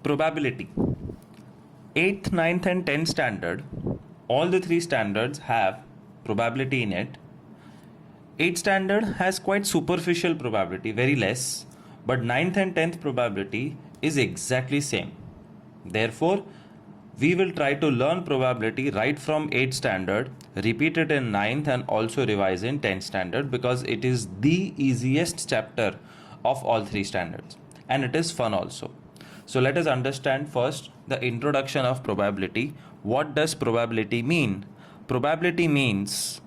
Probability. 8th, ninth, and 10th standard, all the three standards have probability in it. 8th standard has quite superficial probability, very less, but ninth and 10th probability is exactly same. Therefore, we will try to learn probability right from 8th standard, repeat it in ninth, and also revise in 10th standard because it is the easiest chapter of all three standards and it is fun also. So let us understand first the introduction of probability. What does probability mean? Probability means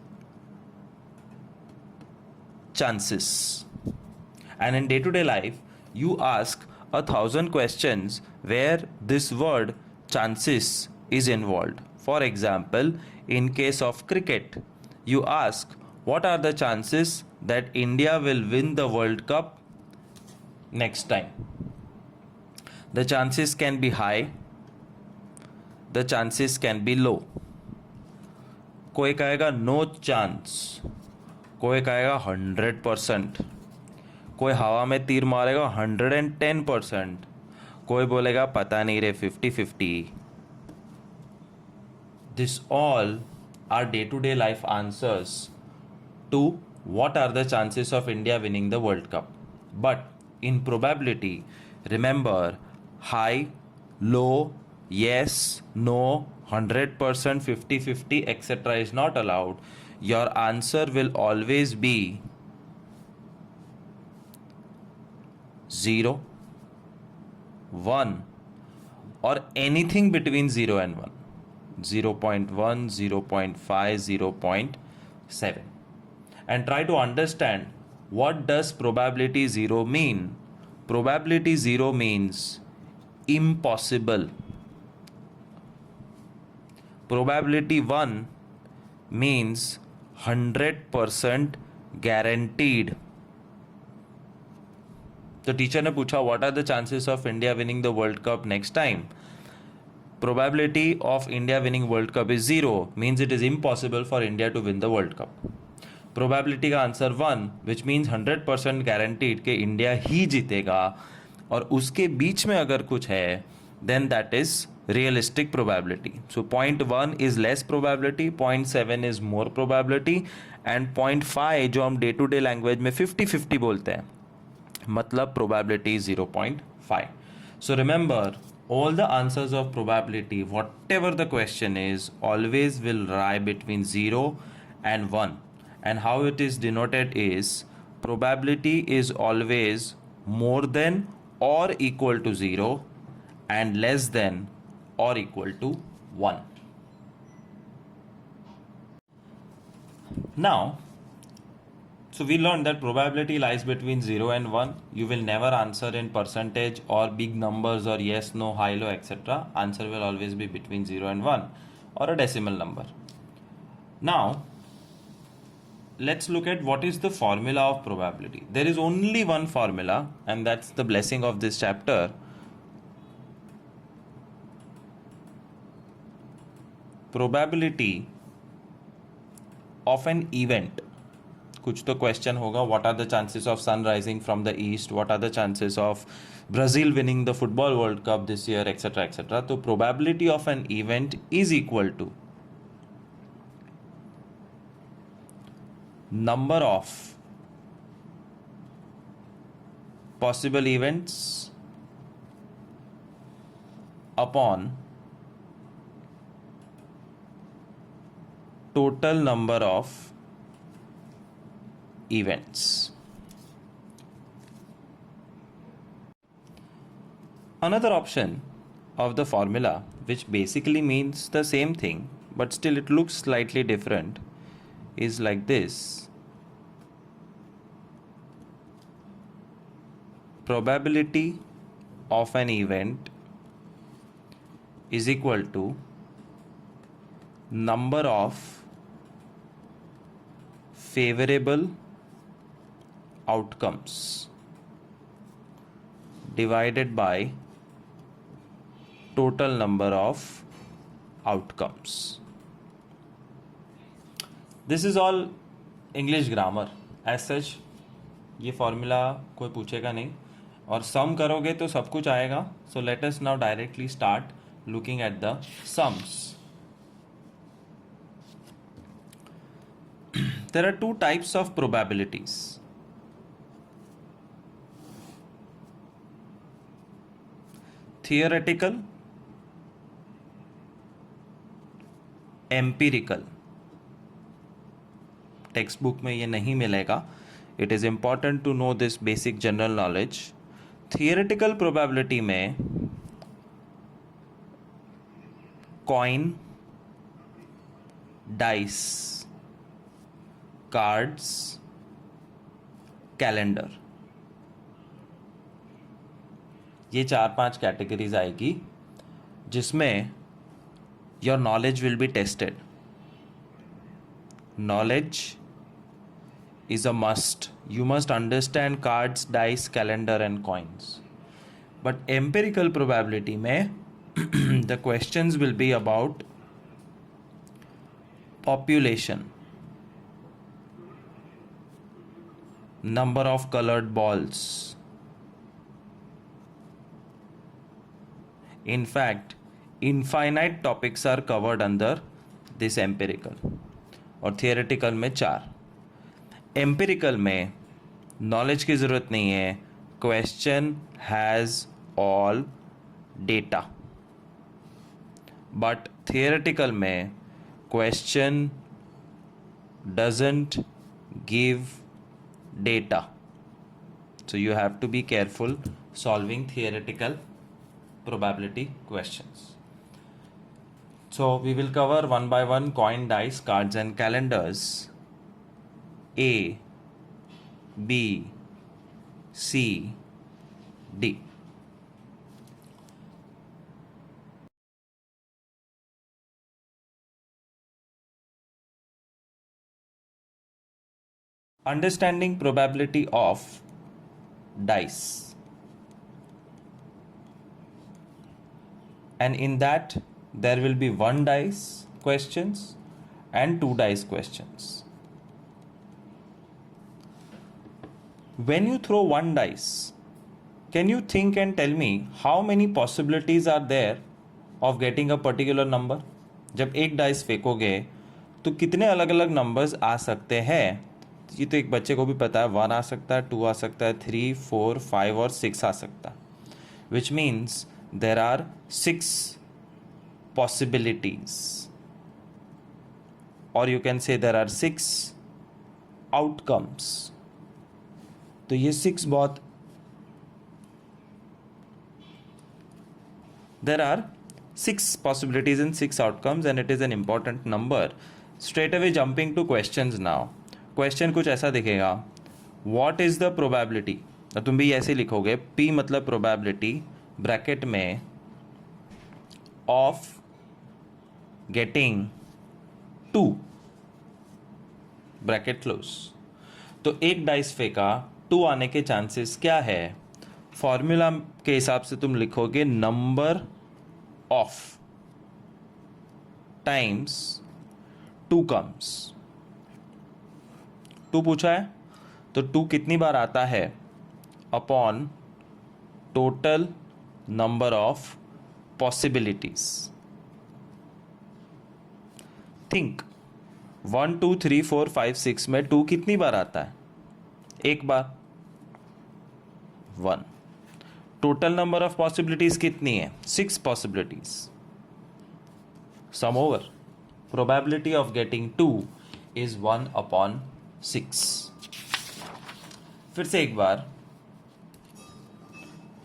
chances. And in day-to-day life, you ask 1,000 questions where this word chances is involved. For example, in case of cricket, you ask what are the chances that India will win the World Cup next time. The chances can be high, the chances can be low. कोई कहेगा no chance, कोई कहेगा 100%, कोई हवा में तीर मारेगा 110%, कोई बोलेगा पता नहीं रे 50-50. This all are day-to-day life answers to what are the chances of India winning the World Cup. But in probability, remember, high, low, yes, no, 100%, 50-50, etc. is not allowed. Your answer will always be 0, 1, or anything between 0 and 1. 0.1, 0.5, 0.7. And try to understand what does probability 0 mean. Probability 0 means impossible. Probability 1 means 100% guaranteed. The teacher ने पूछा what are the chances of India winning the World Cup next time? Probability of India winning World Cup is 0, means it is impossible for India to win the World Cup. Probability का answer 1, which means 100% guaranteed कि India ही जीतेगा, और उसके बीच में अगर कुछ है then that is realistic probability. So 0.1 is less probability, 0.7 is more probability, and 0.5 जो हम day to day language में 50-50 बोलते हैं, मतलब probability is 0.5. So remember, all the answers of probability, whatever the question is, always will lie between 0 and 1. And how it is denoted is, probability is always more than or equal to 0 and less than or equal to 1. Now, so we learned that probability lies between 0 and 1. You will never answer in percentage or big numbers or yes, no, high, low, etc. Answer will always be between 0 and 1 or a decimal number. Now, let's look at what is the formula of probability. There is only one formula, and that's the blessing of this chapter. Probability of an event. कुछ तो question होगा, what are the chances of sun rising from the east, what are the chances of Brazil winning the football world cup this year, etc, etc. तो probability of an event is equal to number of possible events upon total number of events. Another option of the formula, which basically means the same thing but still it looks slightly different, is like this. Probability of an event is equal to number of favorable outcomes divided by total number of outcomes. This is all English grammar. As such, ये formula कोई पूछेगा नहीं. और सम करोगे तो सब कुछ आएगा. So let us now directly start looking at the sums. There are two types of probabilities. Theoretical, empirical. Text book में ये नहीं मिलेगा. It is important to know this basic general knowledge. Theoretical probability में coin, dice, cards, calendar, ये 4-5 categories आएगी जिसमें your knowledge will be tested. Knowledge is a must. You must understand cards, dice, calendar and coins. But empirical probability में the questions will be about population, number of colored balls. In fact, infinite topics are covered under this empirical. और theoretical में 4. Empirical में knowledge की ज़रूरत नहीं है. Question has all data. But theoretical में question doesn't give data. So you have to be careful solving theoretical probability questions. So we will cover one by one coin, dice, cards and calendars. A, B, C, D. Understanding probability of dice. And in that there will be 1 dice questions and 2 dice questions. When you throw 1 dice, can you think and tell me how many possibilities are there of getting a particular number? जब एक dice फेंकोगे तो कितने अलग अलग numbers आ सकते हैं? ये तो एक बच्चे को भी पता है. 1 आ सकता है, 2 आ सकता है, 3, 4, 5 और 6 आ सकता है. Which means there are 6 possibilities. Or you can say there are 6 outcomes. तो ये 6 बहुत. There are 6 possibilities and 6 outcomes and it is an important number. Straight away jumping to questions now. Question कुछ ऐसा दिखेगा. What is the probability? तो तुम भी ऐसे लिखोगे. P मतलब probability ब्रैकेट में of getting 2 ब्रैकेट क्लोज. तो एक डाइस फेंका, 2 आने के चांसेस क्या है? फॉर्मूला के हिसाब से तुम लिखोगे नंबर ऑफ टाइम्स 2 कम्स. 2 पूछा है तो 2 कितनी बार आता है upon total number of possibilities. Think 1, 2, 3, 4, 5, 6 में 2 कितनी बार आता है? एक बार. 1. टोटल नंबर ऑफ पॉसिबिलिटीज कितनी है? 6 possibilities. Sum over. Probability of getting 2 is 1/6. फिर से एक बार.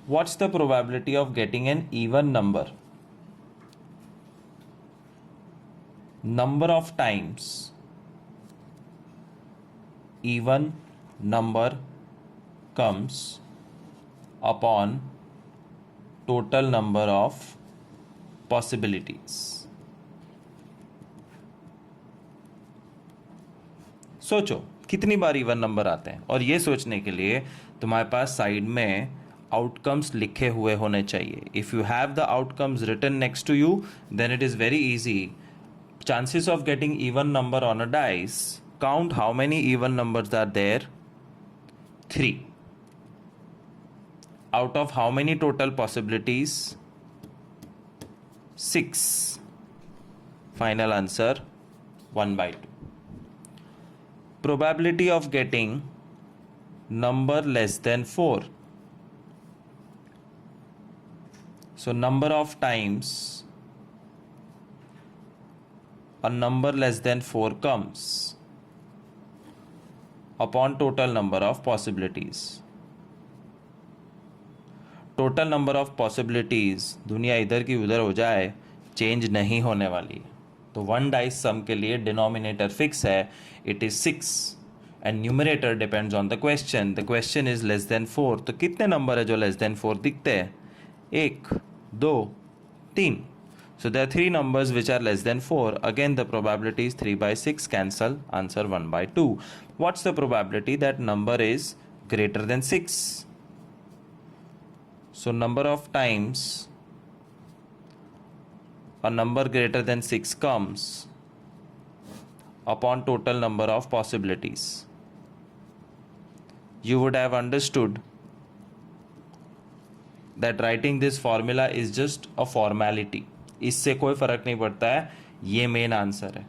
What's the probability of getting an even number? Number of times even number comes upon total number of possibilities. सोचो कितनी बार इवन नंबर आते हैं. और ये सोचने के लिए तुम्हारे पास साइड में आउटकम्स लिखे हुए होने चाहिए. If you have the outcomes written next to you then it is very easy. Chances of getting even number on a dice, count how many even numbers are there. 3. out of how many total possibilities? 6. Final answer 1/2. Probability of getting number less than 4. So number of times a number less than 4 comes upon total number of possibilities. Total number of possibilities दुनिया इधर की उधर हो जाए change नहीं होने वाली है. तो वन डाइस सम के लिए डिनोमिनेटर फिक्स है, it is 6 and numerator depends on the question. The question is less than 4. तो कितने नंबर है जो लेस देन 4 दिखते हैं? 1, 2, 3. So there are 3 numbers which are less than 4. Again the probability is 3/6. Cancel. Answer 1/2. What's the probability that number is greater than 6? So number of times a number greater than 6 comes upon total number of possibilities. You would have understood that writing this formula is just a formality. इससे कोई फर्क नहीं पड़ता है, ये main answer है.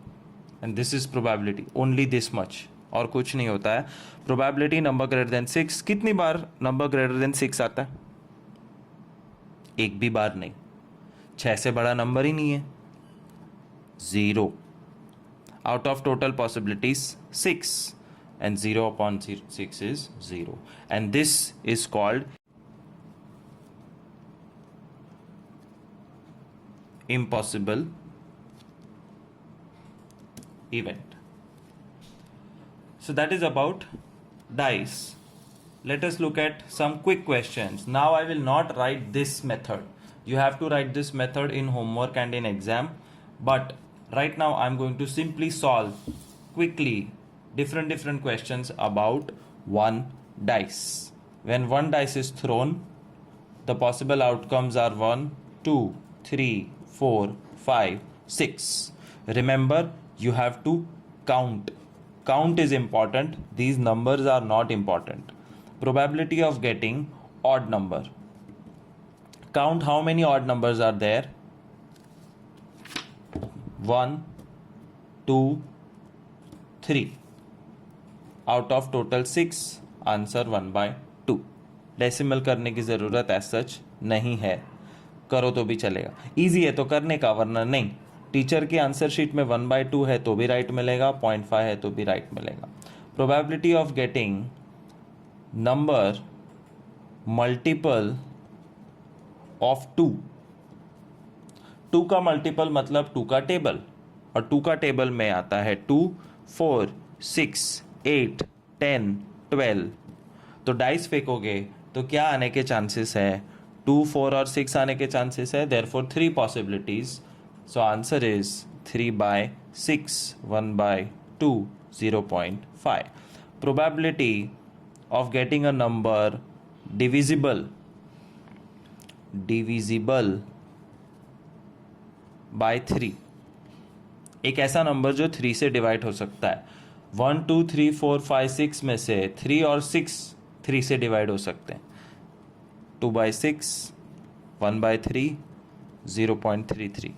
And this is probability, only this much, और कुछ नहीं होता है. Probability number greater than 6. कितनी बार नंबर ग्रेटर देन 6 आता है? एक भी बार नहीं. 6 से बड़ा नंबर ही नहीं है. 0 out of total possibilities 6 and 0 upon 6 is 0 and this is called impossible event. So that is about dice. Let us look at some quick questions. Now I will not write this method. You have to write this method in homework and in exam. But right now I am going to simply solve quickly different questions about one dice. When one dice is thrown, the possible outcomes are 1, 2, 3, 4, 5, 6. Remember, you have to count. Count is important. These numbers are not important. Probability of getting odd number. Count how many odd numbers are there. 1, 2, 3. Out of total 6, answer 1/2. Decimal करने की ज़रूरत as such नहीं है. करो तो भी चलेगा. Easy है तो करने का, वरना नहीं. टीचर की आंसर शीट में 1/2 है तो भी राइट मिलेगा, 0.5 है तो भी राइट मिलेगा. Probability of getting number multiple of 2. 2 का मल्टीपल मतलब 2 का टेबल, और 2 का टेबल में आता है 2, 4, 6, 8, 10, 12. तो डाइस फेंकोगे तो क्या आने के चांसेस है? 2, 4 और 6 आने के चांसेस है. Therefore 3 possibilities. So answer is 3/6, 1/2, 0.5. Probability of getting a number divisible by 3. एक ऐसा नंबर जो 3 से डिवाइड हो सकता है. 1, 2, 3, 4, 5, 6 में से 3 और 6 3 से डिवाइड हो सकते हैं. 2/6, 1/3, 0.33.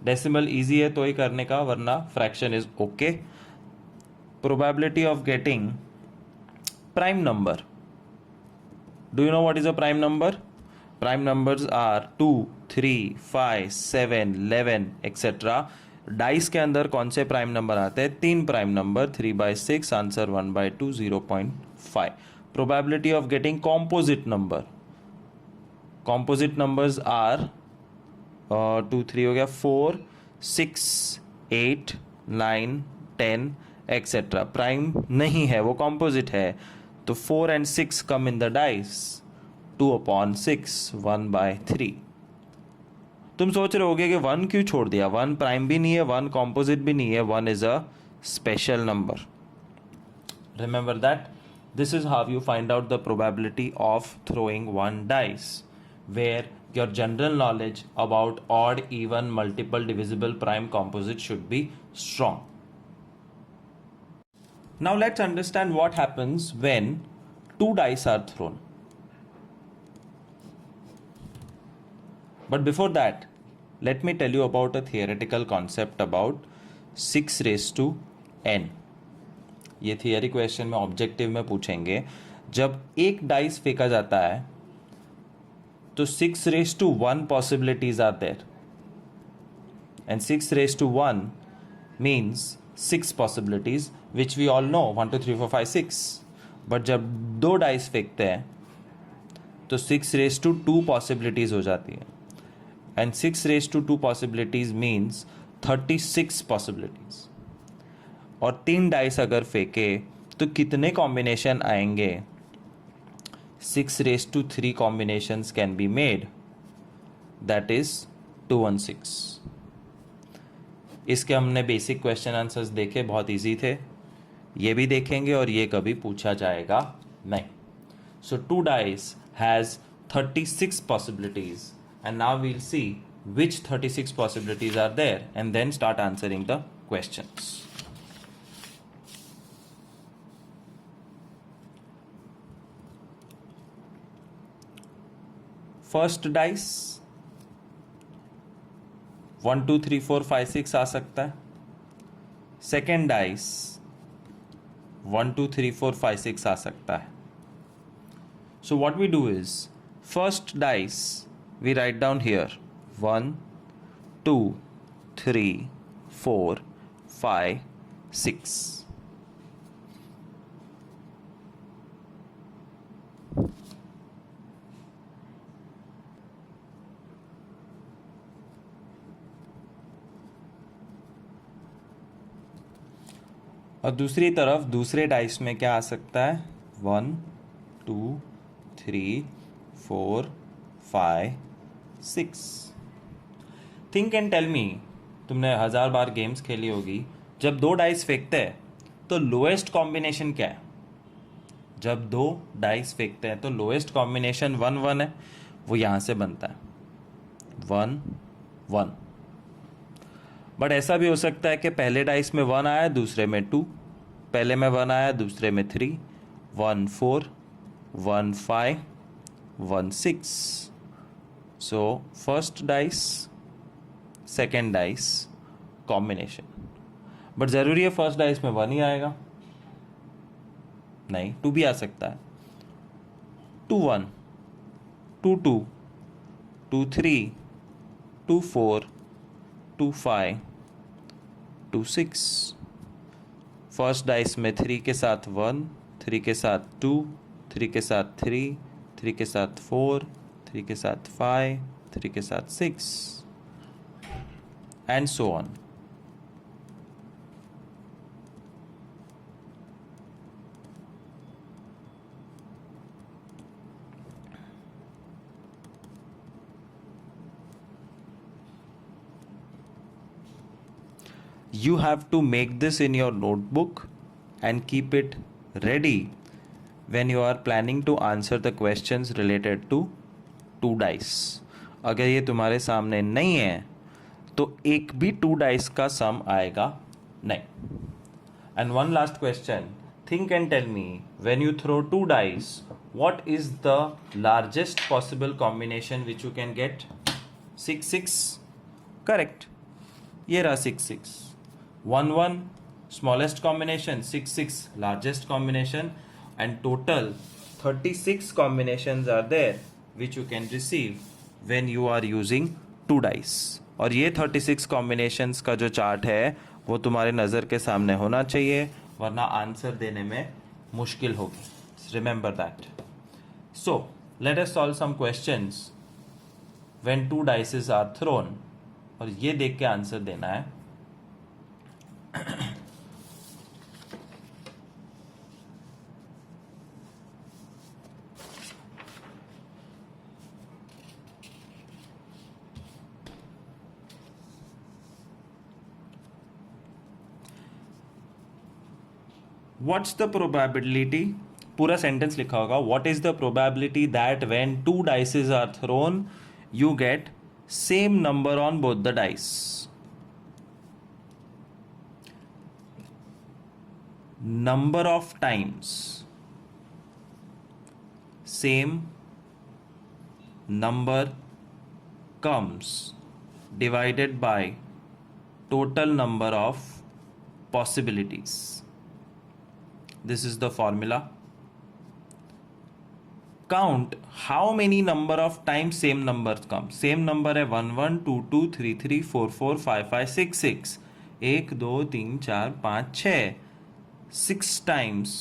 डेसिमल ईजी है तो ही करने का, वरना fraction is okay. Probability of getting prime number. Do you know what is a prime number? Prime numbers are 2, 3, 5, 7, 11 etcetera. Dice के अंदर कौन से प्राइम नंबर आते हैं? 3 prime number. 3/6, answer 1/2, 0.5. Probability of getting composite number. Composite numbers are 2, 3 हो गया, 4, 6, 8, 9, 10 etcetera. Prime नहीं है, वो कॉम्पोजिट है. तो 4 and 6 come in the dice. 2/6, 1/3. तुम सोच रहे होगे कि 1 क्यों छोड़ दिया? 1 प्राइम भी नहीं है, 1 कॉम्पोजिट भी नहीं है. 1 is a special number. Remember that. This is how you find out the probability of throwing one dice, where your general knowledge about odd, even, multiple, divisible, prime, composite should be strong. Now let's understand what happens when 2 dice are thrown. But before that, let me tell you about a theoretical concept about 6 raised to n. ये theory question में objective में पूछेंगे. जब एक dice फेंका जाता है तो 6 raised to 1 possibilities are there, and 6 raised to 1 means 6 possibilities, which we all know 1 2 3 4 5 6. But जब दो डाइस फेंकते हैं तो 6 raised to 2 possibilities हो जाती है, and 6 raised to 2 possibilities means 36 possibilities. और 3 डाइस अगर फेंके तो कितने कॉम्बिनेशन आएंगे? 6 raised to 3 combinations can be made, that is 216. इसके हमने बेसिक क्वेश्चन आंसर्स देखे, बहुत इजी थे. ये भी देखेंगे और ये कभी पूछा जाएगा नहीं. सो 2 dice has 36 possibilities, and now we'll see which 36 possibilities are there and then start answering the questions. First dice 1 2 3 4 5 6 आ सकता है. सेकेंड डाइस 1 2 3 4 5 6 आ सकता है. So what we do is, first dice we write down here 1 2 3 4 5 6. और दूसरी तरफ दूसरे डाइस में क्या आ सकता है? 1 2 3 4 5 6. थिंक एंड टेल मी, तुमने 1000 बार गेम्स खेली होगी. जब दो डाइस फेंकते हैं तो लोएस्ट कॉम्बिनेशन क्या है? जब दो डाइस फेंकते हैं तो लोएस्ट कॉम्बिनेशन 1 1 है, वो यहाँ से बनता है 1 1. बट ऐसा भी हो सकता है कि पहले डाइस में 1 आया, दूसरे में 2, पहले में 1 आया, दूसरे में 3, 1 4 1 5 1 6. So first dice second dice combination. But ज़रूरी है फर्स्ट डाइस में 1 ही आएगा? नहीं, 2 भी आ सकता है. 2 1 2 2 2 3 2 4 2 5 2 6. फर्स्ट डाइस में 3 के साथ 1, 3 के साथ 2, 3 के साथ 3, 3 के साथ 4, 3 के साथ 5, 3 के साथ 6, and so on. You have to make this in your notebook and keep it ready when you are planning to answer the questions related to 2 dice. अगर ये तुम्हारे सामने नहीं है तो एक भी 2 dice का सम आएगा नहीं. And one last question, think and tell me, when you throw 2 dice, what is the largest possible combination which you can get? 6 6. Correct. ये रहा 6 6. 1 1 smallest combination, 6 6 largest combination, and total 36 combinations are there which you can receive when you are using 2 dice. और ये 36 combinations का जो chart है वो तुम्हारे नज़र के सामने होना चाहिए, वरना आंसर देने में मुश्किल होगी. Remember that. So let us solve some questions when 2 dices are thrown. और ये देख के आंसर देना है. What's the probability? पूरा सेंटेंस लिखा होगा. What is the probability that when 2 dices are thrown, you get same number on both the dice? Number of times same number comes divided by total number of possibilities. This is the formula. Count how many number of times same numbers come. Same number है 1 1 2 2 3 3 4 4 5 5 6 6 1 2 3 4 5 6 6 times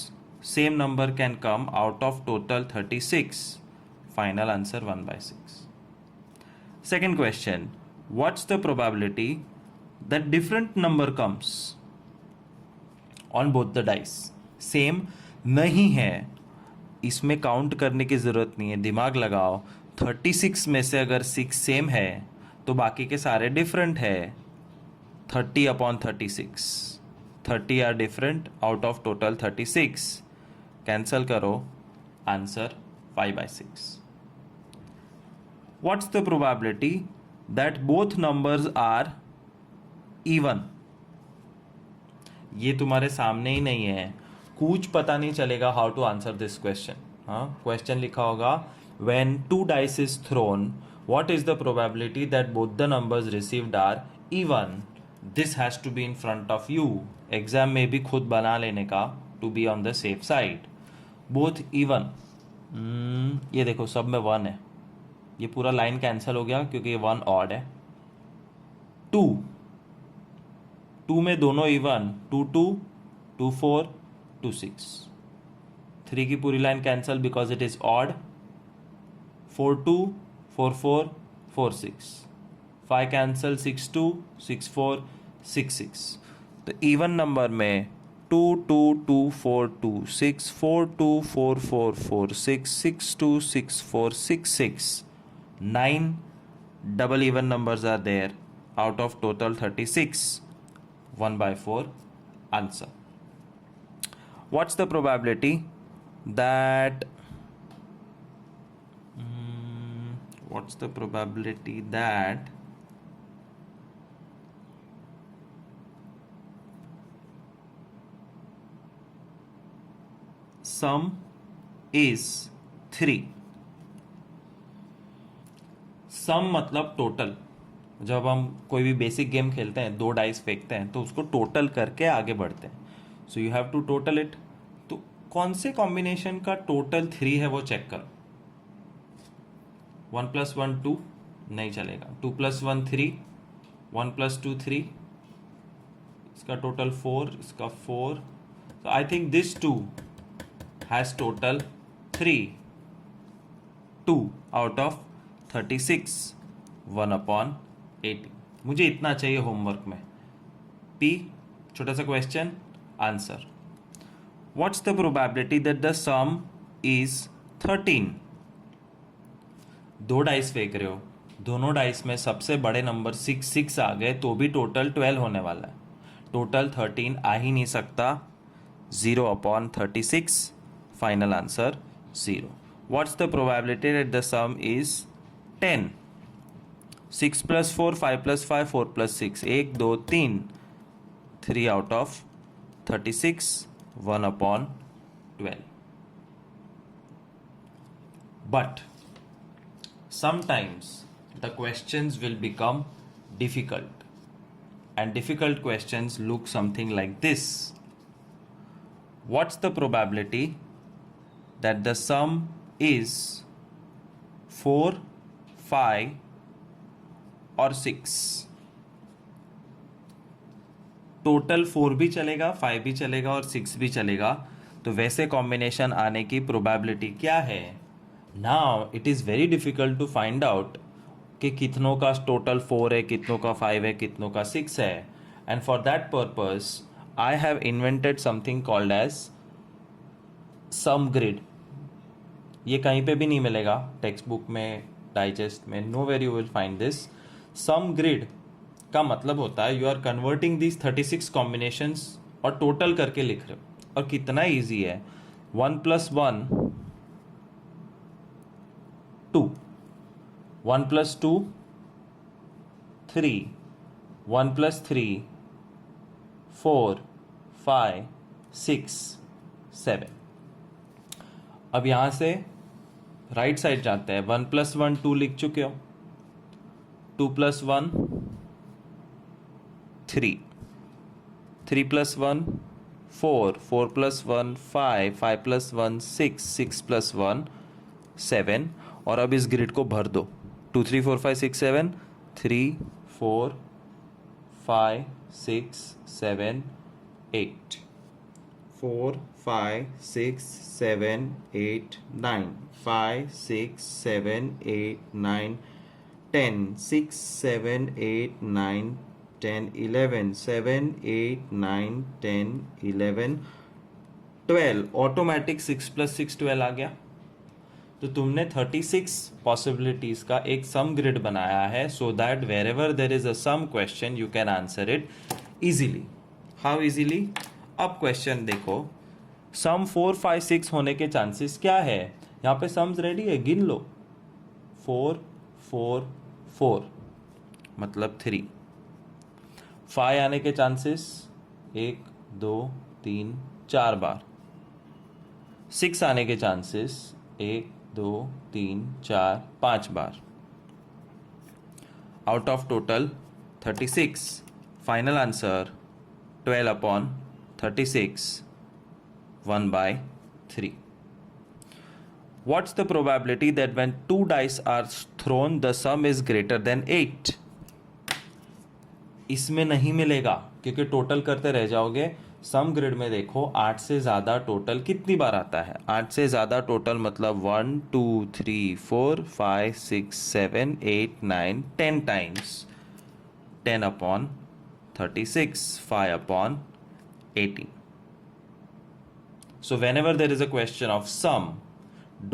same number can come out of total 36. Final answer 1 by 6. Second question, what's the probability that different number comes on both the dice? Same नहीं है, इसमें count करने की ज़रूरत नहीं है, दिमाग लगाओ. 36 में से अगर 6 सेम है तो बाकी के सारे डिफरेंट है. 30 upon 36, 30 are different out of total 36. Cancel करो, answer 5/6. What's the probability that both numbers are even? ये तुम्हारे सामने ही नहीं है, कुछ पता नहीं चलेगा how to answer this question. हाँ, क्वेश्चन लिखा होगा when 2 dice is thrown what is the probability that both the numbers received are even. This has to be in front of you. Exam में भी खुद बना लेने का, to be on the safe side. Both even, ये देखो सब में 1 है, ये पूरा लाइन कैंसिल हो गया क्योंकि ये 1 ऑड है. 2 में दोनों इवन, 2 2 2 4 2 6. 3 की पूरी line cancel because it is odd. 4 2 4 4 4 6. 5 cancel, 6 2 6 4 6 6. तो इवन नंबर में 2 2 2 4 2 6 4 2 4 4 4 6 6 2 6 4 6 6. 9 double even numbers are there out of total 36. 1/4 answer. What's the probability that sum is 3? सम मतलब टोटल. जब हम कोई भी बेसिक गेम खेलते हैं, 2 डाइस फेंकते हैं तो उसको टोटल करके आगे बढ़ते हैं. So you have to total it. तो कौन से कॉम्बिनेशन का टोटल 3 है वो चेक करो. 1 + 1 2 नहीं चलेगा. 2 + 1 3, 1 + 2 3, इसका टोटल 4, इसका 4. So I think this 2 has total 3. 2 out of 36. 1/80. मुझे इतना चाहिए होमवर्क में. P, छोटा सा question, answer. What's the probability that the sum is 13? 2 dice फेंक रहे हो, दोनों डाइस में सबसे बड़े नंबर 6 आ गए तो भी टोटल 12 होने वाला है. टोटल 13 आ ही नहीं सकता. 0/36. Final answer 0. What's the probability that the sum is 10? 6 + 4 5 + 5 4 + 6 1 2 3. 3 out of 36. 1/12. But sometimes the questions will become difficult, and difficult questions look something like this. What's the probability that the sum is 4, 5 और 6? Total 4 भी चलेगा, 5 भी चलेगा और 6 भी चलेगा. तो वैसे कॉम्बिनेशन आने की प्रोबेबिलिटी क्या है? Now it is very difficult to find out कि कितनों का टोटल 4 है, कितनों का 5 है, कितनों का 6 है. And for that purpose I have invented something called as sum grid. ये कहीं पे भी नहीं मिलेगा, टेक्स्ट बुक में, डाइजेस्ट में, no where you will find this. Sum grid का मतलब होता है you are converting this 36 combinations और टोटल करके लिख रहे हो. और कितना ईजी है. 1 + 1 2, 1 + 2 3, 1 + 3 4 5 6 7. अब यहाँ से राइट साइड जाते हैं. 1 + 1 2 लिख चुके हो. 2 plus 1 3, 3 plus 1 4, 4 plus 1 5, 5 plus 1 6, 6 plus 1 7. और अब इस ग्रिड को भर दो. 2 3 4 5 6 7, 3 4 5 6 7 8, 4 5 6 7 8 9, 5 6 7 8 9 10, 6 7 8 9 10 11, 7 8 9 10 11 12. ऑटोमेटिक 6 plus 6 12 आ गया. तो तुमने 36 पॉसिबिलिटीज का एक सम ग्रिड बनाया है, so that where ever there is a sum question you can answer it easily. How easily? अब क्वेश्चन देखो, सम 4 5 6 होने के चांसेस क्या है. यहाँ पे सम्स रेडी है, गिन लो. 4 4 4 मतलब 3. 5 आने के चांसेस 1 2 3 4 बार. 6 आने के chances 1 2 3 4 5 bar. Out of total 36, final answer 12 upon 36, 1 by 3. What's the probability that when 2 dice are thrown the sum is greater than 8? इसमें नहीं मिलेगा क्योंकि टोटल करते रह जाओगे. सम ग्रिड में देखो 8 से ज़्यादा टोटल कितनी बार आता है. 8 से ज़्यादा टोटल मतलब 1 2 3 4 5 6 7 8 9 10 times. 10 upon 36, 5 upon 18. So whenever there is a question of sum,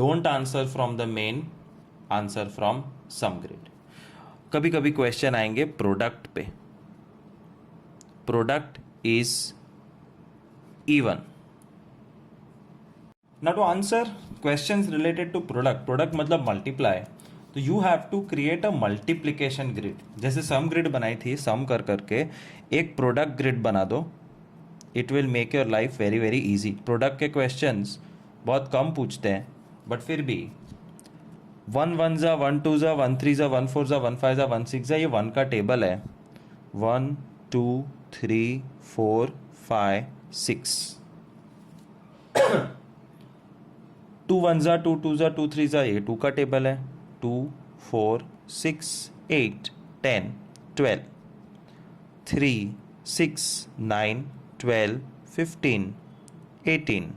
don't answer from the main, answer from sum grid. कभी कभी क्वेश्चन आएंगे प्रोडक्ट पे. Product is even. Now to answer questions related to product मतलब multiply, तो you have to create a multiplication grid. जैसे sum grid बनाई थी, sum कर करके एक product grid बना दो. It will make your life very very easy. product के questions बहुत कम पूछते हैं, but फिर भी 1 1 जा 1 2 जा 1 3 जा 1 4 जा 1 5 जा 1 6 जा, ये 1 का टेबल है. 1 2 3 4 5 6. 2 1 जा 2 2 जा 2 3 जा, ये 2 का टेबल है. 2 4 6 8 10 12, 3 6 9 12 15 18.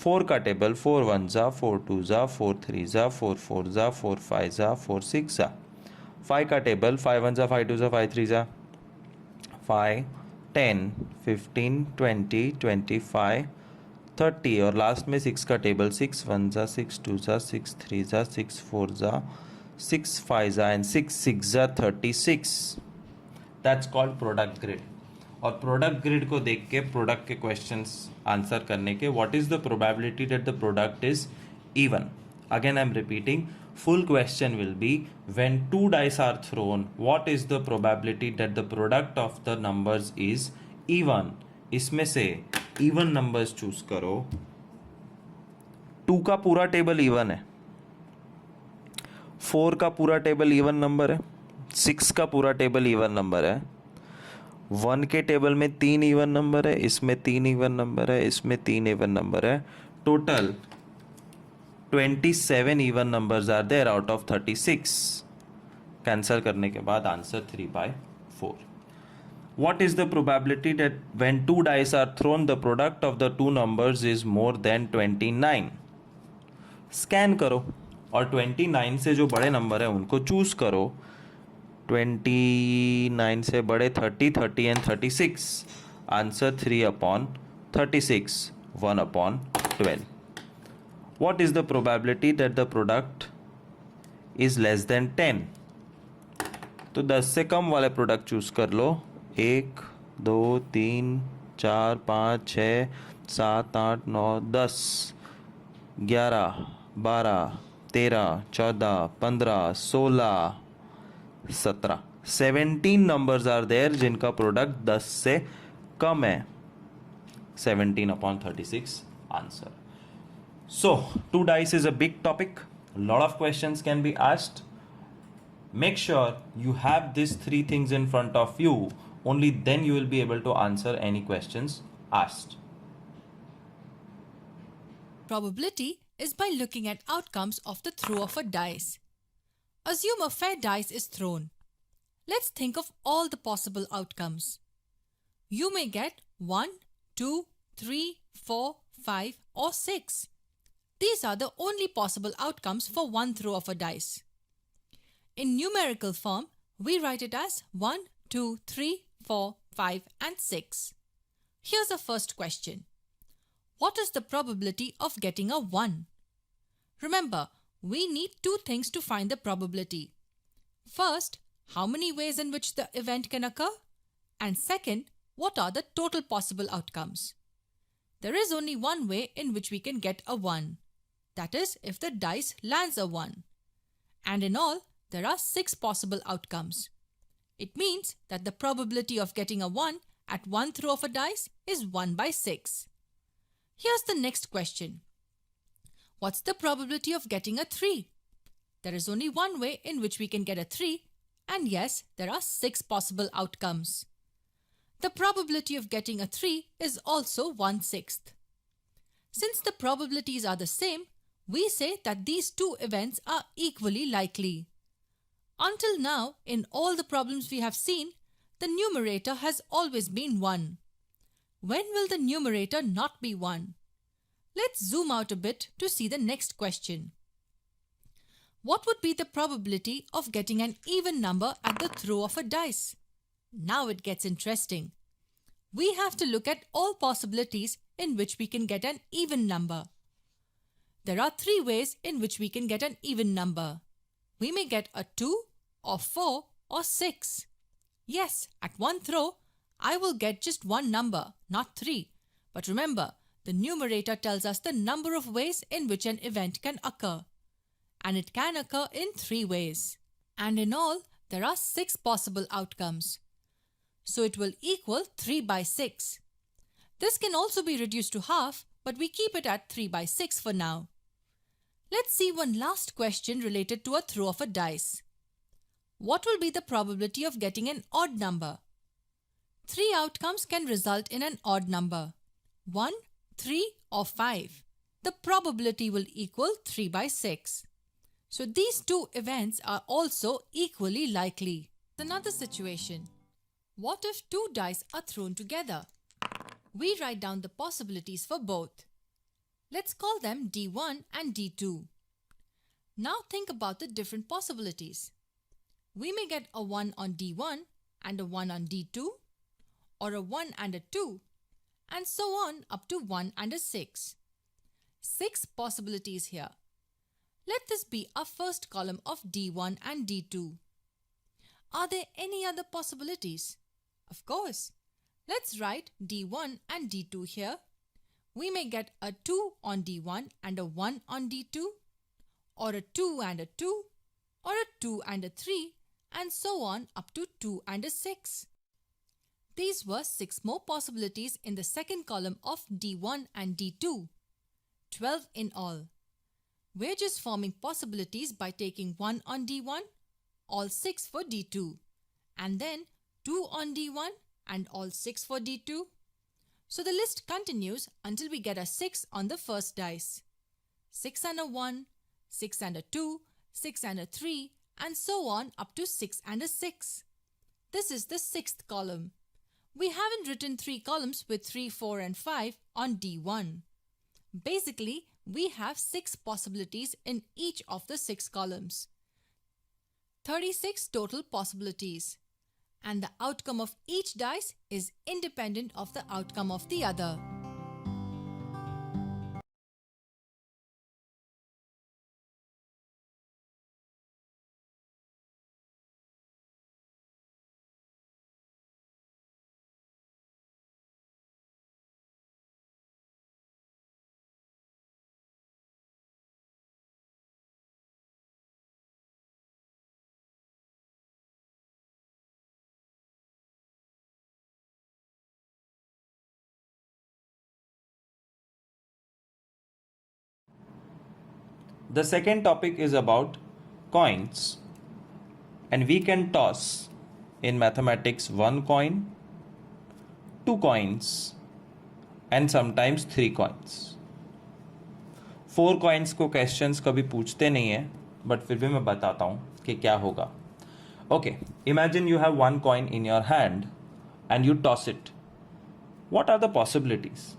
4 का टेबल 4 1 जा 4 2 जा 4 3 जा 4 4 जा 4 5 जा 4 6 जा. 5 का टेबल 5 1 जा 5 2 जा 5 3 जा. 5 10 15 20 25 30 और लास्ट में 6 का टेबल 6 1 जा 6 2 जा 6 3 जा 6 4 जा 6 5 जा एंड 6 6 जा 36. That's called product grid. और प्रोडक्ट ग्रिड को देख के प्रोडक्ट के क्वेश्चंस आंसर करने के, what is the probability that the product is even. Again I am repeating, full question will be when 2 dice are thrown, what is the probability that the product of the numbers is even. इसमें से even numbers choose करो. 2 का पूरा table even है, 4 का पूरा table even number है, 6 का पूरा टेबल इवन नंबर है, 1 के टेबल में 3 इवन नंबर है, इसमें 3 इवन नंबर है, इसमें 3 इवन नंबर है. Total 27 even numbers are there out of 36. Cancel करने के बाद answer 3/4. What is the probability that when 2 dice are thrown the product of the two numbers is more than 29? Scan करो और 29 से जो बड़े नंबर है उनको चूज करो. 29 से बड़े 30 30 and 36. Answer 3/36, 1/12. What is the probability that the product is less than 10? तो 10 से कम वाले प्रोडक्ट चूज कर लो. 1 2 3 4 5 6 7 8 9 10 11 12 13 14 15 16 17. 17 numbers are there जिनका प्रोडक्ट 10 से कम है. 17/36 answer. So 2 dice is a big topic. A lot of questions can be asked. Make sure you have these three things in front of you, only then you will be able to answer any questions asked. Probability is by looking at outcomes of the throw of a dice. Assume a fair dice is thrown. Let's think of all the possible outcomes. You may get 1, 2, 3, 4, 5 or 6. These are the only possible outcomes for one throw of a dice. In numerical form, we write it as 1, 2, 3, 4, 5 and 6. Here's the first question. What is the probability of getting a 1? Remember, we need two things to find the probability. First, how many ways in which the event can occur? And second, what are the total possible outcomes? There is only one way in which we can get a 1. That is, if the dice lands a 1. And in all, there are 6 possible outcomes. It means that the probability of getting a 1 at one throw of a dice is 1 by 6. Here's the next question. What's the probability of getting a 3? There is only one way in which we can get a 3, and yes, there are 6 possible outcomes. The probability of getting a 3 is also 1/6. Since the probabilities are the same, we say that these two events are equally likely. Until now, in all the problems we have seen, the numerator has always been 1. When will the numerator not be 1? Let's zoom out a bit to see the next question. What would be the probability of getting an even number at the throw of a dice? Now it gets interesting. We have to look at all possibilities in which we can get an even number. There are 3 ways in which we can get an even number. We may get a 2 or 4 or 6. Yes, at one throw, I will get just one number, not 3. But remember, the numerator tells us the number of ways in which an event can occur. And it can occur in 3 ways. And in all, there are 6 possible outcomes. So it will equal 3 by 6. This can also be reduced to half, but we keep it at 3 by 6 for now. Let's see one last question related to a throw of a dice. What will be the probability of getting an odd number? 3 outcomes can result in an odd number. 1, 3 or 5. The probability will equal 3 by 6. So these two events are also equally likely. Another situation. What if 2 dice are thrown together? We write down the possibilities for both. Let's call them D1 and D2. Now think about the different possibilities. We may get a 1 on D1 and a 1 on D2, or a 1 and a 2, and so on up to 1 and a 6. 6 possibilities here. Let this be our first column of D1 and D2. Are there any other possibilities? Of course. Let's write D1 and D2 here. We may get a 2 on D1 and a 1 on D2, or a 2 and a 2, or a 2 and a 3, and so on up to 2 and a 6. These were 6 more possibilities in the second column of D1 and D2. 12 in all. We're just forming possibilities by taking 1 on D1, all 6 for D2, and then 2 on D1 and all 6 for D2. So the list continues until we get a 6 on the first dice. 6 and a 1, 6 and a 2, 6 and a 3, and so on up to 6 and a 6. This is the 6th column. We haven't written 3 columns with 3, 4 and 5 on D1. Basically, we have 6 possibilities in each of the 6 columns. 36 total possibilities. And the outcome of each dice is independent of the outcome of the other. The second topic is about coins. and we can toss in mathematics 1 coin, 2 coins, and sometimes 3 coins. 4 coins को questions कभी पूछते नहीं है, but फिर भी मैं बताता हूँ कि क्या होगा. Okay, imagine you have 1 coin in your hand and you toss it. What are the possibilities?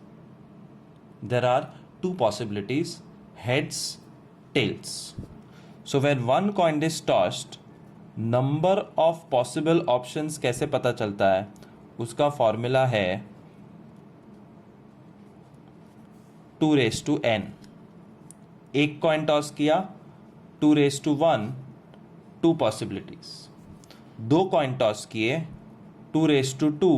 There are 2 possibilities, heads, tails. So when 1 coin is tossed, number of possible options कैसे पता चलता है? उसका फॉर्मूला है 2 raised to n. एक coin toss किया, 2 raised to 1, 2 possibilities. 2 coin toss किए, 2 raised to 2,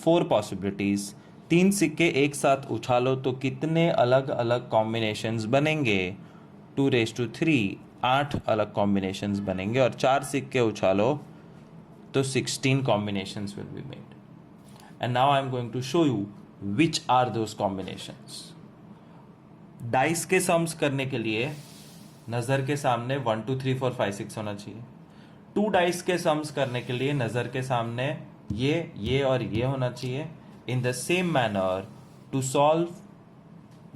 4 possibilities. 3 सिक्के एक साथ उछालो तो कितने अलग अलग कॉम्बिनेशंस बनेंगे? 2 raised to 3, 8 अलग कॉम्बिनेशंस बनेंगे. और 4 सिक्के उछालो तो 16 combinations will be made. And now I am going to show you which are those combinations. Dice के सम्स करने के लिए नज़र के सामने 1 2 3 4 5 6 होना चाहिए. 2 डाइस के सम्स करने के लिए नज़र के सामने ये और ये होना चाहिए. In the same manner, to solve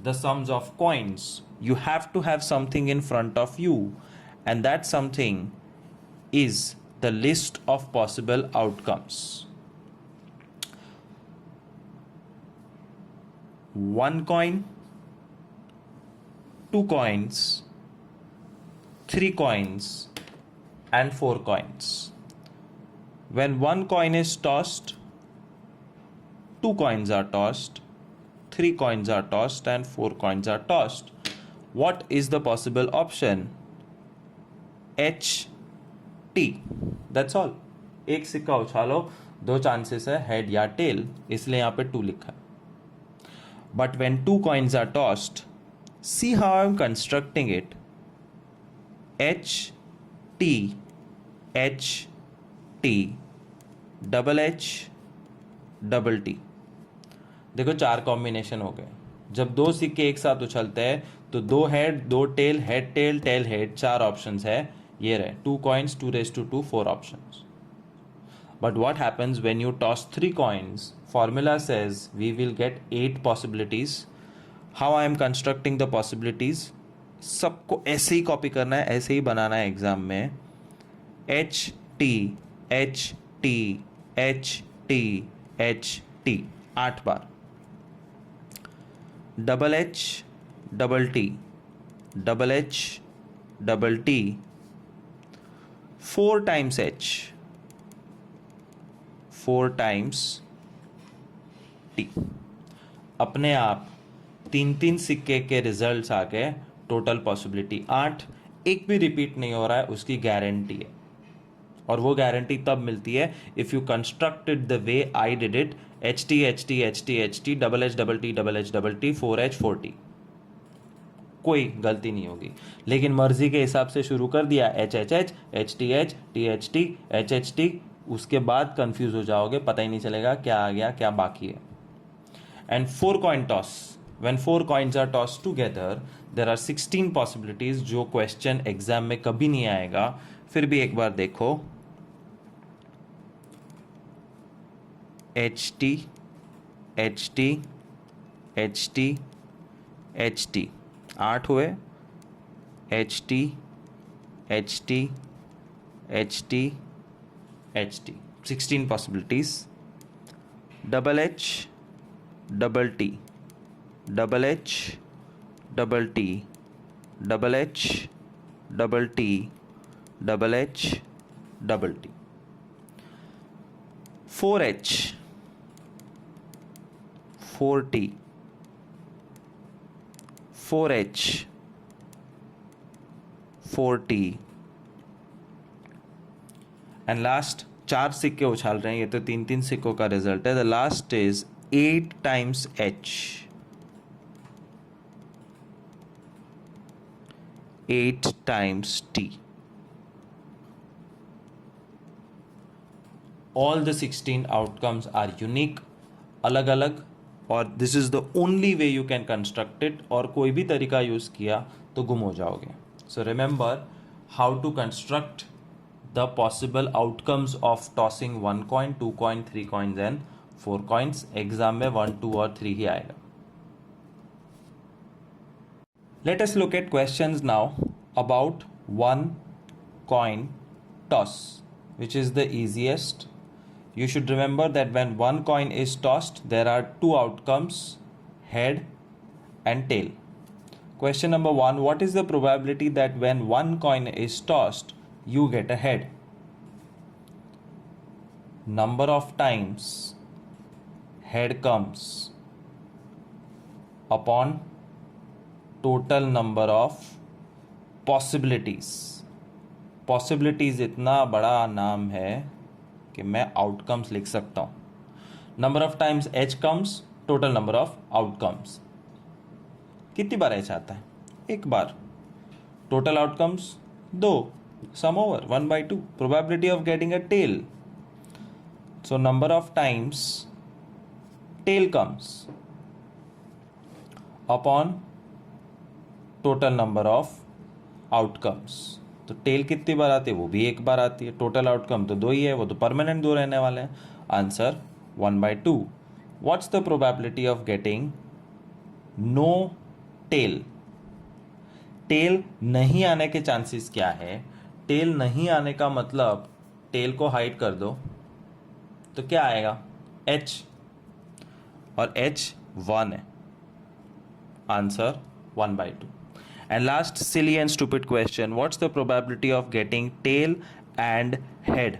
the sums of coins, you have to have something in front of you, and that something is the list of possible outcomes. 1 coin, 2 coins, 3 coins, and 4 coins. When 1 coin is tossed, 2 coins are tossed, 3 coins are tossed, and 4 coins are tossed. What is the possible option? H, T. That's all. एक सिक्का उछालो, 2 chances है, head या tell, इसलिए यहाँ पे 2 लिखा है. But when 2 coins are tossed, see how I'm constructing it. H, T, H, T, double H, double T. देखो 4 कॉम्बिनेशन हो गए. जब 2 सिक्के एक साथ उछलते हैं तो 2 head, 2 tail, head tail, tail head, 4 options है. ये रहे 2 coins, 2 raised to 2, 4 options. But what happens when you toss 3 coins? Formula says we will get 8 possibilities. How I am constructing the possibilities? सबको ऐसे ही कॉपी करना है, ऐसे ही बनाना है exam में. H T H T H T H T 8 बार. Double H double T double H double T 4 times H 4 times T. अपने आप 3 सिक्के के रिजल्ट्स आ गए. Total possibility 8. एक भी रिपीट नहीं हो रहा है, उसकी गारंटी है. और वो गारंटी तब मिलती है if you constructed the way I did it. H T H T H T H T double H double T double H double T 4H 4T. कोई गलती नहीं होगी. लेकिन मर्जी के हिसाब से शुरू कर दिया H H H H T H T H T H H T, उसके बाद कंफ्यूज हो जाओगे, पता ही नहीं चलेगा क्या आ गया क्या बाकी है. And 4 coin toss. When 4 coins are tossed together, there are 16 possibilities. जो क्वेश्चन एग्जाम में कभी नहीं आएगा. फिर भी एक बार देखो. H T H T H T H T 8 हुए. H T H T H T H T 16 possibilities. Double H double T double H double T double H double T double H double T 4H 4T 4H 4T and last 4 सिक्के उछाल रहे हैं. ये तो 3 सिक्कों का result है. The last is 8 times H 8 times T. All the 16 outcomes are unique, अलग अलग, और this is the only way you can construct it. और कोई भी तरीका यूज़ किया तो गुम हो जाओगे. So remember how to construct the possible outcomes of tossing 1 coin, 2 coin, 3 coins and 4 coins. Exam में 1, 2 और 3 ही आएगा. Let us look at questions now about 1 coin toss, which is the easiest. You should remember that when 1 coin is tossed, there are 2 outcomes, head and tail. Question number 1, what is the probability that when 1 coin is tossed, you get a head? Number of times head comes upon total number of possibilities. Possibilities इतना बड़ा नाम है कि मैं outcomes लिख सकता हूँ. Number of times H comes, total number of outcomes. कितनी बार H आता है? एक बार. Total outcomes 2. Sum over 1/2. Probability of getting a tail. So number of times tail comes upon total number of outcomes. तो tell कितनी बार आती है? वो भी एक बार आती है. टोटल आउटकम तो 2 ही है, वो तो परमानेंट 2 रहने वाले हैं. Answer 1/2. What's the probability of getting no tail? Tail नहीं आने के चांसेस क्या है? टेल नहीं आने का मतलब टेल को हाइड कर दो तो क्या आएगा? H, और H 1 है. Answer 1/2. And last silly and stupid question, what's the probability of getting tail and head?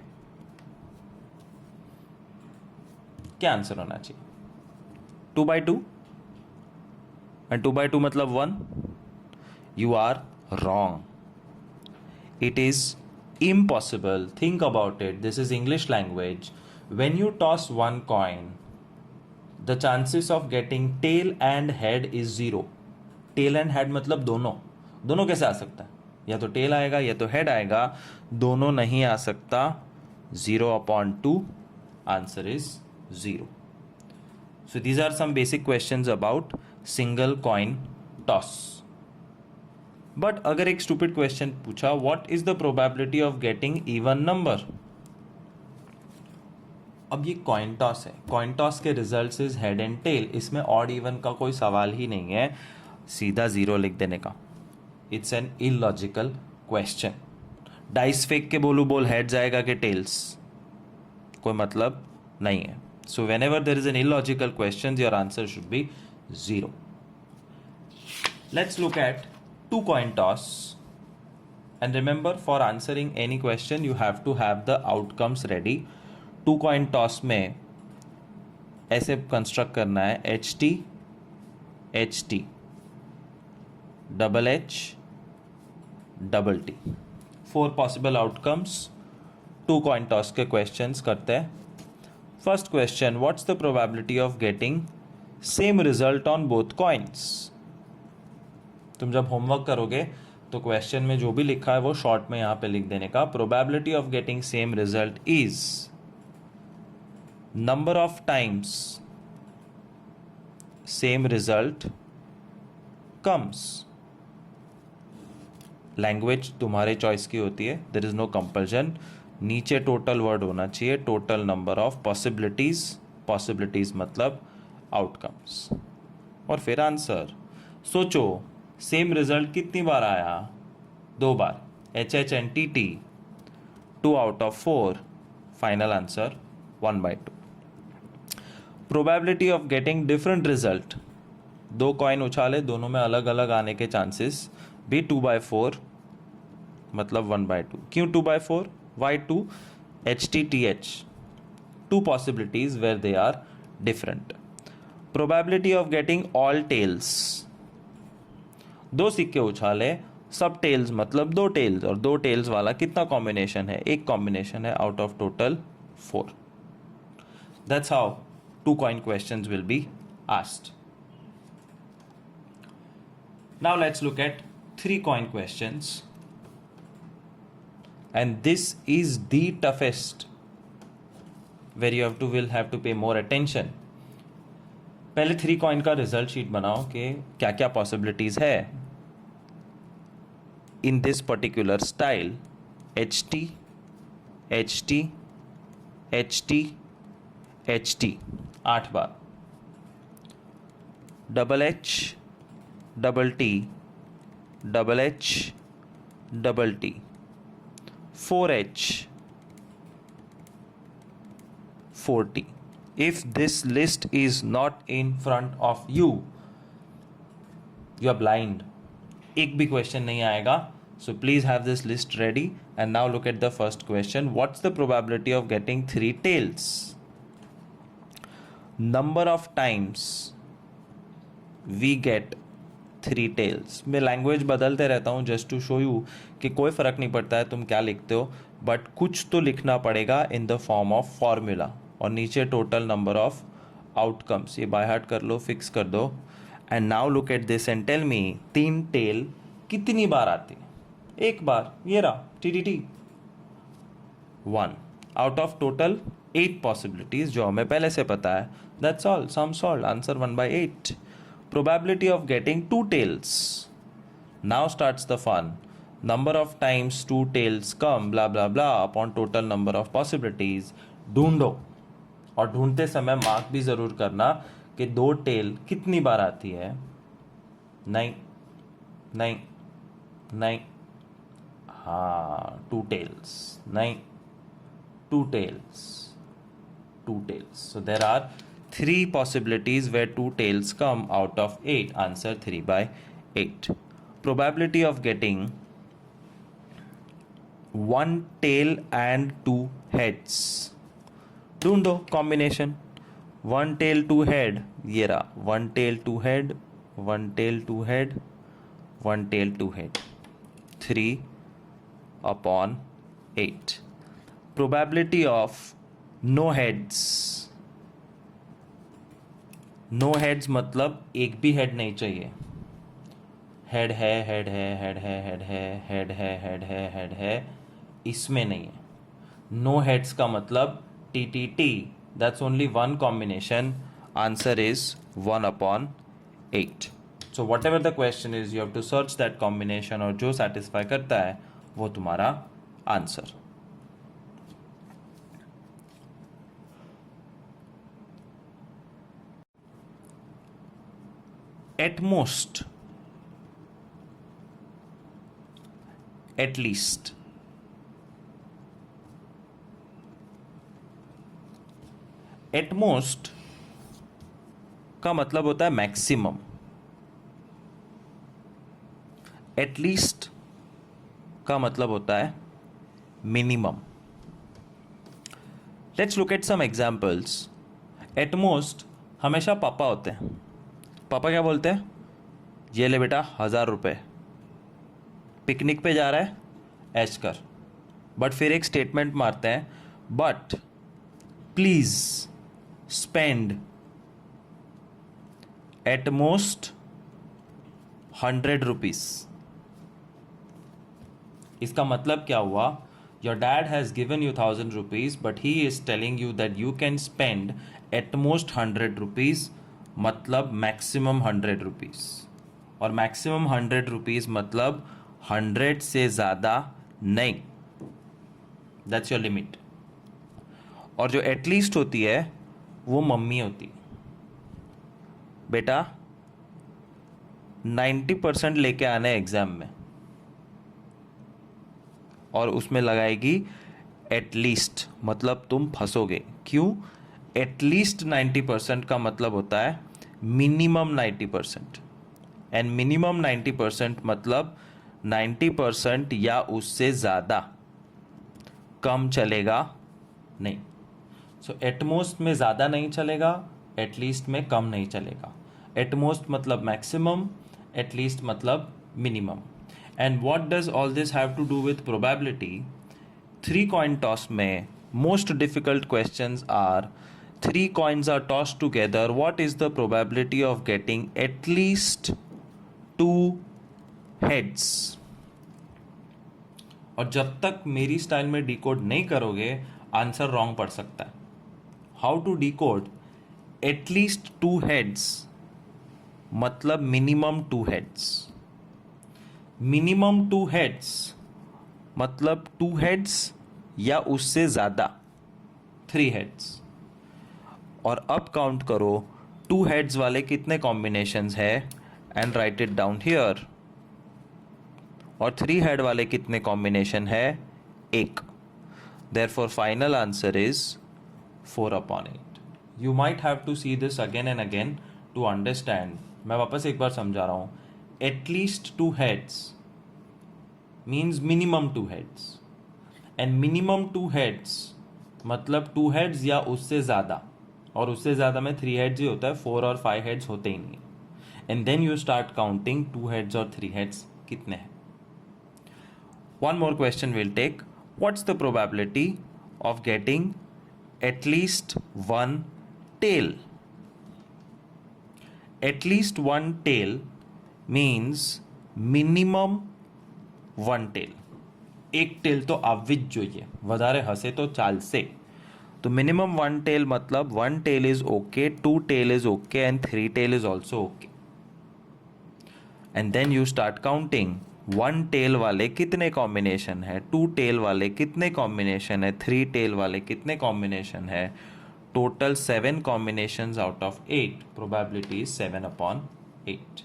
क्या आंसर होना चाहिए? 2/2 and 2/2 मतलब 1? You are wrong. It is impossible. Think about it. This is English language. When you toss 1 coin, the chances of getting tail and head is 0. Tail and head मतलब दोनों कैसे आ सकता है? या तो टेल आएगा या तो हेड आएगा, दोनों नहीं आ सकता. 0/2. Answer is 0. So these are some basic questions about single coin toss. But अगर एक स्टूपिड क्वेश्चन पूछा, what is the probability of getting even number? अब ये कॉइन टॉस है. कॉइन टॉस के results is head and tail. इसमें odd even का कोई सवाल ही नहीं है, सीधा 0 लिख देने का. It's an illogical question. Dice फेंक के बोल हेड जाएगा कि टेल्स, कोई मतलब नहीं है. So when ever there is an illogical question, your answer should be 0. Let's look eight 2 coin toss. And remember, for answering any question, you have to have the outcomes ready. 2 coin toss में ऐसे construct करना है, HT, HT, double H, double T. 4 possible outcomes. 2 coin toss के questions करते हैं. First question, what's the probability of getting same result on both coins? तुम जब homework करोगे तो क्वेश्चन में जो भी लिखा है वो शॉर्ट में यहाँ पे लिख देने का. Probability of getting same result is number of times same result comes. Language तुम्हारे चॉइस की होती है, देयर इज नो कंपल्शन. नीचे टोटल वर्ड होना चाहिए, total number of possibilities. Possibilities मतलब आउटकम्स. और फिर आंसर. सोचो, सेम रिजल्ट कितनी बार आया? 2 बार. HH and TT 2 out of 4. Final answer 1/2. Probability of getting different result. 2 coin उछाले, दोनों में अलग अलग आने के चांसेस भी 2/4 मतलब 1/2. क्यों 2/4? Why 2? HTTH. 2 possibilities where they are different. Probability of getting all tails. 2 सिक्के उछाले, सब टेल्स मतलब 2 टेल्स, और 2 टेल्स वाला कितना कॉम्बिनेशन है? एक कॉम्बिनेशन है out of total 4. That's how 2 coin questions will be asked. Now let's look at 3 coin questions. And this is the toughest, where you will have to pay more attention. पहले 3 coin का result sheet बनाओ कि क्या क्या possibilities है in this particular style. HT, HT, HT, HT 8 bar, double H, double T, double H, double T, 4H, 4T. If this list is not in front of you, you are blind. एक भी question नहीं आएगा. So please have this list ready. And now look at the first question. What's the probability of getting 3 tails? Number of times we get 3 tails. मैं language बदलते रहता हूँ just to show you कि कोई फ़र्क नहीं पड़ता है तुम क्या लिखते हो, बट कुछ तो लिखना पड़ेगा in the form of formula. और नीचे टोटल नंबर ऑफ आउटकम्स, ये बाय हार्ट कर लो, फिक्स कर दो. And now look at this and tell me 3 tail कितनी बार आती है? एक बार, ये रहा TTT 1 out of total 8 possibilities जो हमें पहले से पता है. That's all, sum solve, answer 1/8. Probability of getting 2 tails. Now starts the fun. Number of times 2 tails come blah blah blah upon total number of possibilities. ढूंढो, और ढूंढते समय मार्क भी ज़रूर करना कि 2 टेल कितनी बार आती है. नहीं नहीं नहीं, हाँ 2 टेल्स, नहीं 2 tails, 2 tails. So there are 3 possibilities where 2 tails come out of 8. Answer 3/8. Probability of getting 1 tail and 2 heads. ढूंढो कॉम्बिनेशन. 1 tail 2 head, ये रहा 1 tail 2 head, 1 tail 2 head, 1 tail 2 head. 3/8. Probability of no heads. No heads मतलब एक भी head नहीं चाहिए. Head है, head है, हेड है, हेड है, हेड है, हेड है, हेड है, इसमें नहीं है. नो हेड्स का मतलब TTT. That's only one combination. Answer is 1/8. So whatever the question is, you have to search that combination और जो satisfy करता है वो तुम्हारा answer. At most, at least, at most का मतलब होता है मैक्सिमम. at least का मतलब होता है minimum. Let's look at some examples. at most हमेशा पापा होते हैं. पापा क्या बोलते हैं? ये ले बेटा 1000 रुपये, पिकनिक पे जा रहा है, ऐश कर. बट फिर एक स्टेटमेंट मारते हैं, but please spend at most 100 rupees. इसका मतलब क्या हुआ? Your dad has given you 1000 rupees, but he is telling you that you can spend at most 100 rupees, मतलब मैक्सिमम 100 रुपीज. और मैक्सिमम 100 रुपीज मतलब 100 से ज़्यादा नहीं. That's your limit. और जो एटलीस्ट होती है वो मम्मी होती है. बेटा 90% लेके आना है एग्जाम में, और उसमें लगाएगी एटलीस्ट, मतलब तुम फंसोगे. क्यों? एटलीस्ट 90% का मतलब होता है मिनिमम 90%, एंड मिनिमम 90% मतलब 90% या उससे ज़्यादा. कम चलेगा नहीं. सो एटमोस्ट में ज़्यादा नहीं चलेगा, एटलीस्ट में कम नहीं चलेगा. एटमोस्ट मतलब मैक्सिमम, एटलीस्ट मतलब minimum. And what does all this have to do with probability? 3 coin toss में most difficult questions are 3 coins are tossed together. What is the probability of getting at least 2 heads? और जब तक मेरी style में decode नहीं करोगे answer wrong पड़ सकता है. How to decode? At least 2 heads मतलब मिनिमम 2 heads. मिनिमम 2 heads मतलब 2 heads या उससे ज़्यादा 3 हेड्स। और अब काउंट करो 2 हेड्स वाले कितने कॉम्बिनेशंस है and write it down here. और 3 हेड वाले कितने कॉम्बिनेशन है, एक। Therefore final answer is 4/8। You might have to see this again and again to understand. मैं वापस एक बार समझा रहा हूँ। At least 2 heads means minimum 2 heads, and minimum 2 heads मतलब 2 हेड्स या उससे ज़्यादा, और उससे ज़्यादा में 3 हेड्स ही होता है, 4 और 5 हेड्स होते ही नहीं। And then you start counting 2 heads और 3 हेड्स कितने हैं। One more question we'll take. What's the probability of getting at least one tail? At least one tail means minimum one tail. એક ટેલ તો આવવી જ જોઈએ, વધારે હશે તો ચાલશે. તો મિનિમમ વન ટેલ મતલબ 1 tail is okay, 2 tail is okay and 3 tail is also okay. And then you start counting. 1 tell वाले कितने कॉम्बिनेशन है, 2 टेल वाले कितने कॉम्बिनेशन है, 3 टेल वाले कितने कॉम्बिनेशन है। Total 7 combinations out of 8. Probability is 7/8.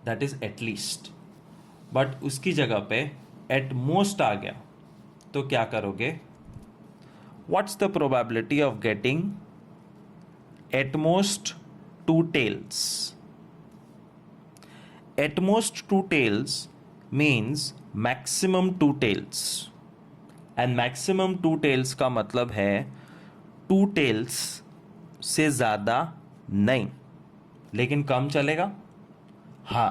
That is at least. But उसकी जगह पे एट मोस्ट आ गया तो क्या करोगे। What's the probability of getting at most 2 tails. At most 2 tails means maximum 2 tails, and maximum 2 tails का मतलब है 2 tails से ज़्यादा नहीं। लेकिन कम चलेगा, हाँ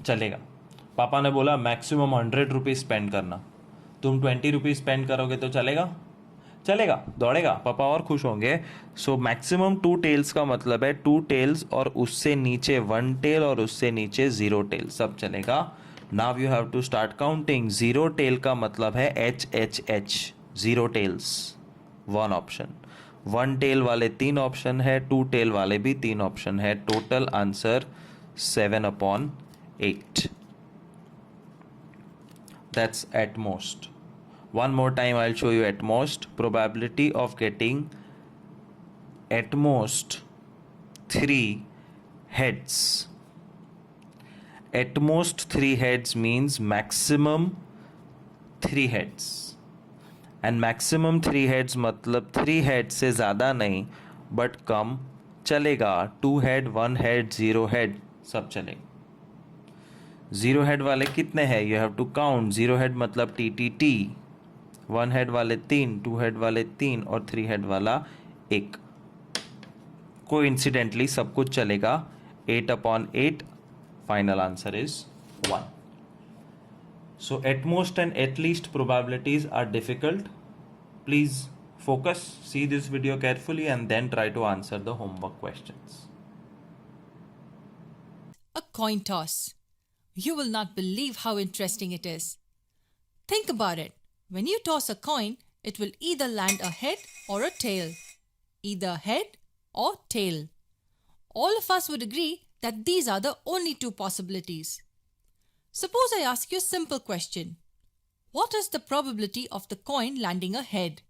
चलेगा। पापा ने बोला मैक्सिमम 100 रुपीज़ स्पेंड करना, तुम 20 रुपीज़ स्पेंड करोगे तो चलेगा, चलेगा, दौड़ेगा, पापा और खुश होंगे। सो मैक्सिमम 2 टेल्स का मतलब है 2 टेल्स और उससे नीचे 1 टेल और उससे नीचे 0 टेल, सब चलेगा। Now you have to start counting. 0 tail का मतलब है HHH, 0 टेल्स 1 ऑप्शन, 1 टेल वाले 3 ऑप्शन है, 2 टेल वाले भी 3 ऑप्शन है। Total answer 7/8. That's at most. One more time I'll show you at most. Probability of getting at most 3 heads. At most 3 heads means maximum 3 heads. And maximum 3 heads मतलब 3 heads से ज़्यादा नहीं but कम चलेगा। 2 head, 1 head, 0 head सब चलेगा। 0 head वाले कितने हैं, you have to count. 0 head मतलब TTT, 1 हेड वाले 3, 2 हेड वाले 3 और 3 हेड वाला 1। कोइंसिडेंटली सब कुछ चलेगा। 8/8. Final answer is 1. So at most and at least probabilities are difficult. Please focus, see this video carefully and then try to answer the homework questions. A coin toss. You will not believe how interesting it is. Think about it. When you toss a coin, it will either land a head or a tail. Either head or tail. All of us would agree that these are the only 2 possibilities. Suppose I ask you a simple question. What is the probability of the coin landing a head?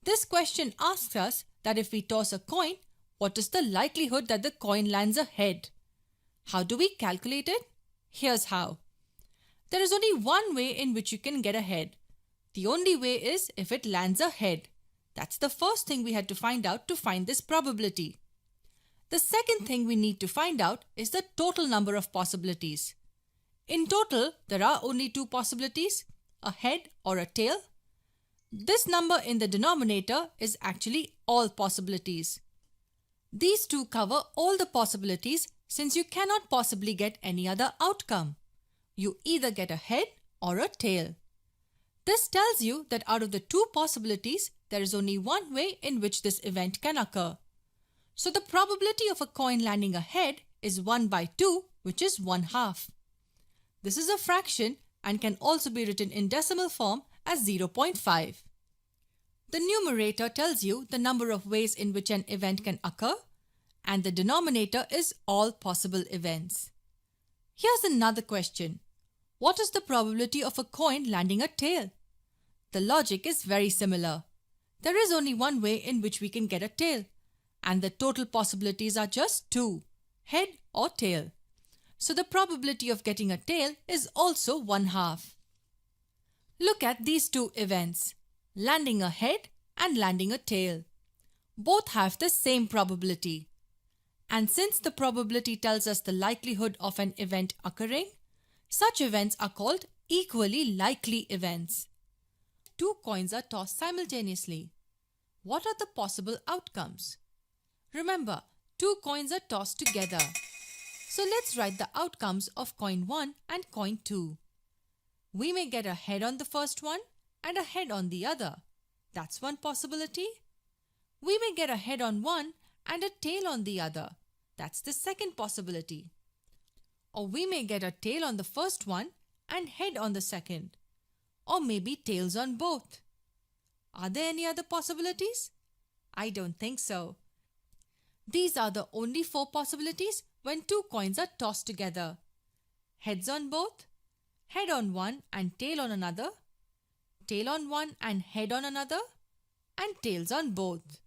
This question asks us that if we toss a coin, what is the likelihood that the coin lands a head? How do we calculate it? Here's how. There is only one way in which you can get a head. The only way is if it lands a head. That's the first thing we had to find out to find this probability. The second thing we need to find out is the total number of possibilities. In total, there are only 2 possibilities, a head or a tail. This number in the denominator is actually all possibilities. These 2 cover all the possibilities since you cannot possibly get any other outcome. You either get a head or a tail. This tells you that out of the 2 possibilities, there is only one way in which this event can occur. So the probability of a coin landing a head is 1/2, which is 1/2. This is a fraction and can also be written in decimal form as 0.5. The numerator tells you the number of ways in which an event can occur, and the denominator is all possible events. Here's another question. What is the probability of a coin landing a tail? The logic is very similar. There is only one way in which we can get a tail, and the total possibilities are just two, head or tail. So the probability of getting a tail is also 1/2. Look at these two events, landing a head and landing a tail. Both have the same probability. And since the probability tells us the likelihood of an event occurring, such events are called equally likely events. Two coins are tossed simultaneously. What are the possible outcomes? Remember, two coins are tossed together. So let's write the outcomes of coin 1 and coin 2. We may get a head on the first one and a head on the other. That's one possibility. We may get a head on one and a tail on the other. That's the second possibility. Or we may get a tail on the first one and head on the second. Or maybe tails on both. Are there any other possibilities? I don't think so. These are the only 4 possibilities when two coins are tossed together. Heads on both, head on one and tail on another, tail on one and head on another, and tails on both.